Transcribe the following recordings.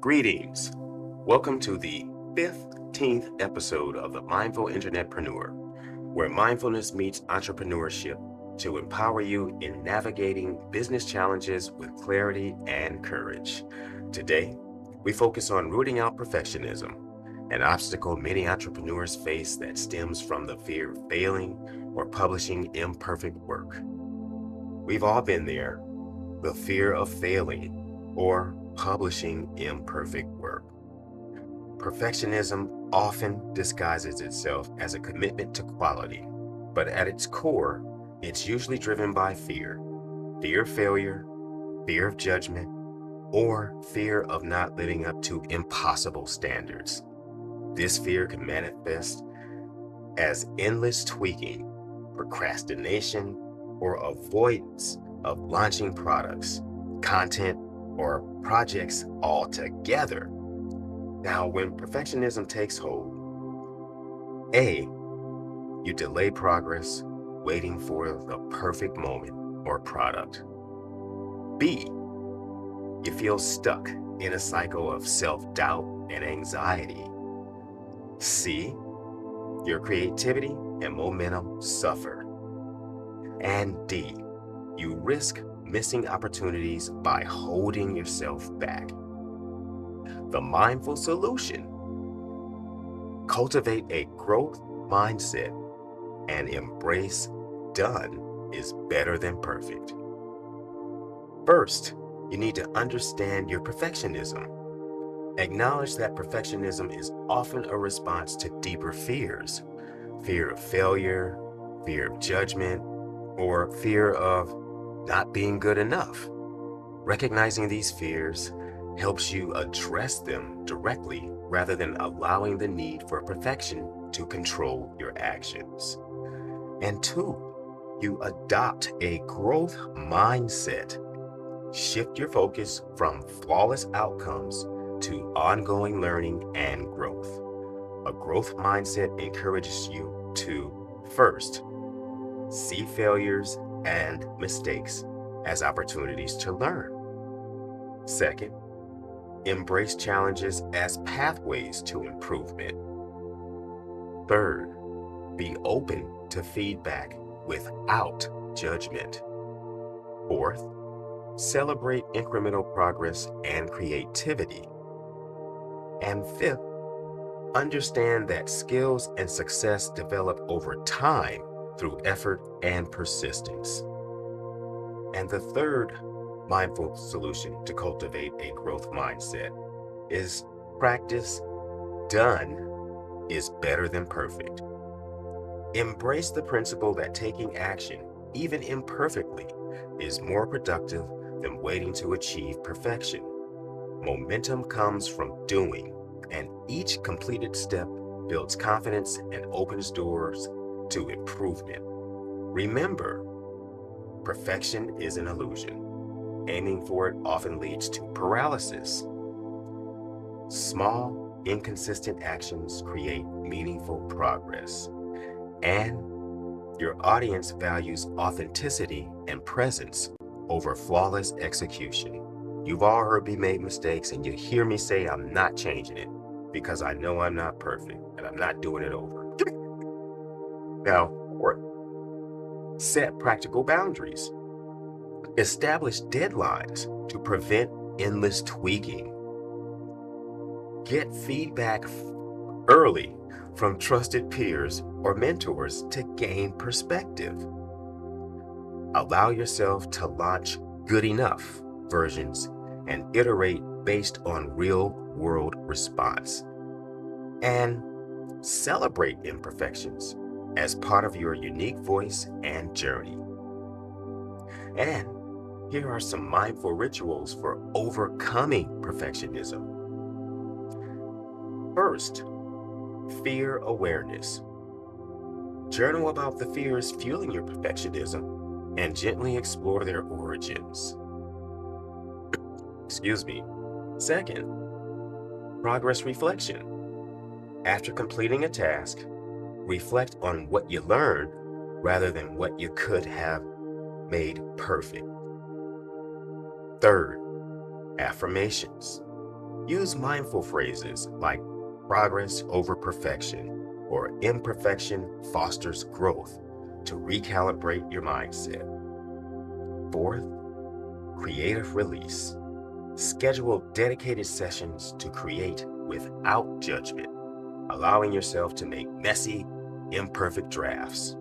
Greetings. Welcome to the 15th episode of the Mindful Internetpreneur, where mindfulness meets entrepreneurship to empower you in navigating business challenges with clarity and courage. Today, we focus on rooting out perfectionism, an obstacle many entrepreneurs face that stems from the fear of failing or publishing imperfect work. We've all been there, the fear of failing or publishing imperfect work. Perfectionism often disguises itself as a commitment to quality, but at its core, it's usually driven by fear of failure, fear of judgment, or fear of not living up to impossible standards. This fear can manifest as endless tweaking, procrastination, or avoidance of launching products, content, or projects altogether. Now, when perfectionism takes hold, A, you delay progress, waiting for the perfect moment or product. B, you feel stuck in a cycle of self-doubt and anxiety. C, your creativity and momentum suffer. And D, you risk missing opportunities by holding yourself back. The mindful solution: cultivate a growth mindset and embrace done is better than perfect. First, you need to understand your perfectionism. Acknowledge that perfectionism is often a response to deeper fears: fear of failure, fear of judgment, or fear of not being good enough. Recognizing these fears helps you address them directly rather than allowing the need for perfection to control your actions. And two, you adopt a growth mindset. Shift your focus from flawless outcomes to ongoing learning and growth. A growth mindset encourages you to, first, see failures and mistakes as opportunities to learn. Second, embrace challenges as pathways to improvement. Third, be open to feedback without judgment. Fourth, celebrate incremental progress and creativity. And fifth, understand that skills and success develop over time through effort and persistence. And the third mindful solution to cultivate a growth mindset is practice done is better than perfect. Embrace the principle that taking action, even imperfectly, is more productive than waiting to achieve perfection. Momentum comes from doing, and each completed step builds confidence and opens doors to improvement. Remember, perfection is an illusion. Aiming for it often leads to paralysis. Small, inconsistent actions create meaningful progress. And your audience values authenticity and presence over flawless execution. You've all heard me make mistakes, and you hear me say I'm not changing it because I know I'm not perfect and I'm not doing it over. Now, set practical boundaries. Establish deadlines to prevent endless tweaking. Get feedback early from trusted peers or mentors to gain perspective. Allow yourself to launch good enough versions and iterate based on real-world response. And celebrate imperfections as part of your unique voice and journey. And here are some mindful rituals for overcoming perfectionism. First, fear awareness. Journal about the fears fueling your perfectionism and gently explore their origins. Second, progress reflection. After completing a task, reflect on what you learned rather than what you could have made perfect. Third, affirmations. Use mindful phrases like progress over perfection or imperfection fosters growth to recalibrate your mindset. Fourth, creative release. Schedule dedicated sessions to create without judgment, allowing yourself to make messy, imperfect drafts.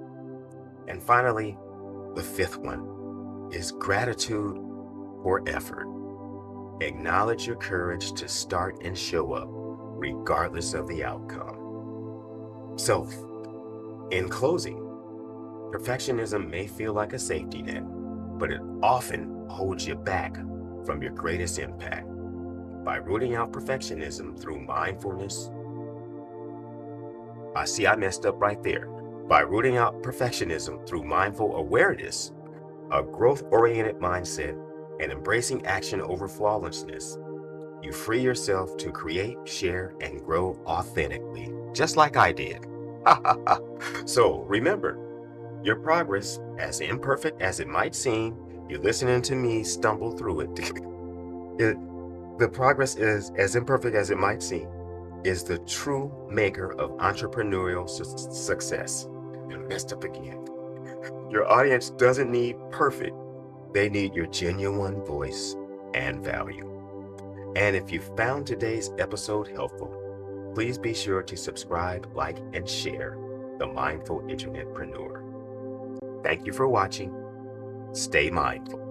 And finally, the fifth one is gratitude for effort. Acknowledge your courage to start and show up, regardless of the outcome. So, in closing, perfectionism may feel like a safety net, but it often holds you back from your greatest impact. By rooting out perfectionism through mindfulness, I messed up right there. By rooting out perfectionism through mindful awareness, a growth-oriented mindset, and embracing action over flawlessness, you free yourself to create, share, and grow authentically, just like I did. So remember, your progress, as imperfect as it might seem, you're listening to me stumble through it. The progress is, as imperfect as it might seem, is the true maker of entrepreneurial success. And messed up again. Your audience doesn't need perfect. They need your genuine voice and value. And if you found today's episode helpful, please be sure to subscribe, like, and share the Mindful Internetpreneur. Thank you for watching. Stay mindful.